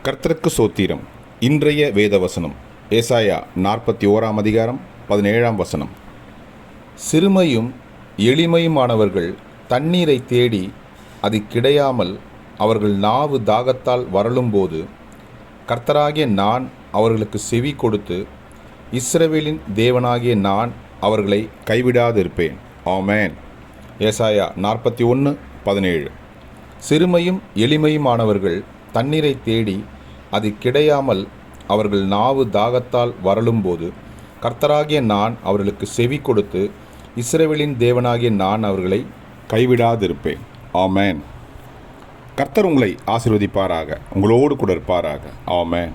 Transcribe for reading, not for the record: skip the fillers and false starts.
கர்த்தருக்கு சோத்திரம். இன்றைய வேதவசனம் ஏசாயா 41 அதிகாரம் 17 வசனம். சிறுமையும் எளிமையுமானவர்கள் தண்ணீரை தேடி அது கிடையாமல் அவர்கள் நாவு தாகத்தால் வரலும்போது கர்த்தராகிய நான் அவர்களுக்கு செவி கொடுத்து இஸ்ரவேலின் தேவனாகிய நான் அவர்களை கைவிடாதிருப்பேன். ஆமென். ஏசாயா 41:17. சிறுமையும் எளிமையுமானவர்கள் தண்ணீரை தேடி அது கிடையாமல் அவர்கள் நாவு தாகத்தால் வரலும்போது கர்த்தராகிய நான் அவர்களுக்கு செவி கொடுத்து இஸ்ரவேலின் தேவனாகிய நான் அவர்களை கைவிடாதிருப்பேன். ஆமென். கர்த்தர் உங்களை ஆசீர்வதிப்பாராக, உங்களோடு கூட இருப்பாராக. ஆமென்.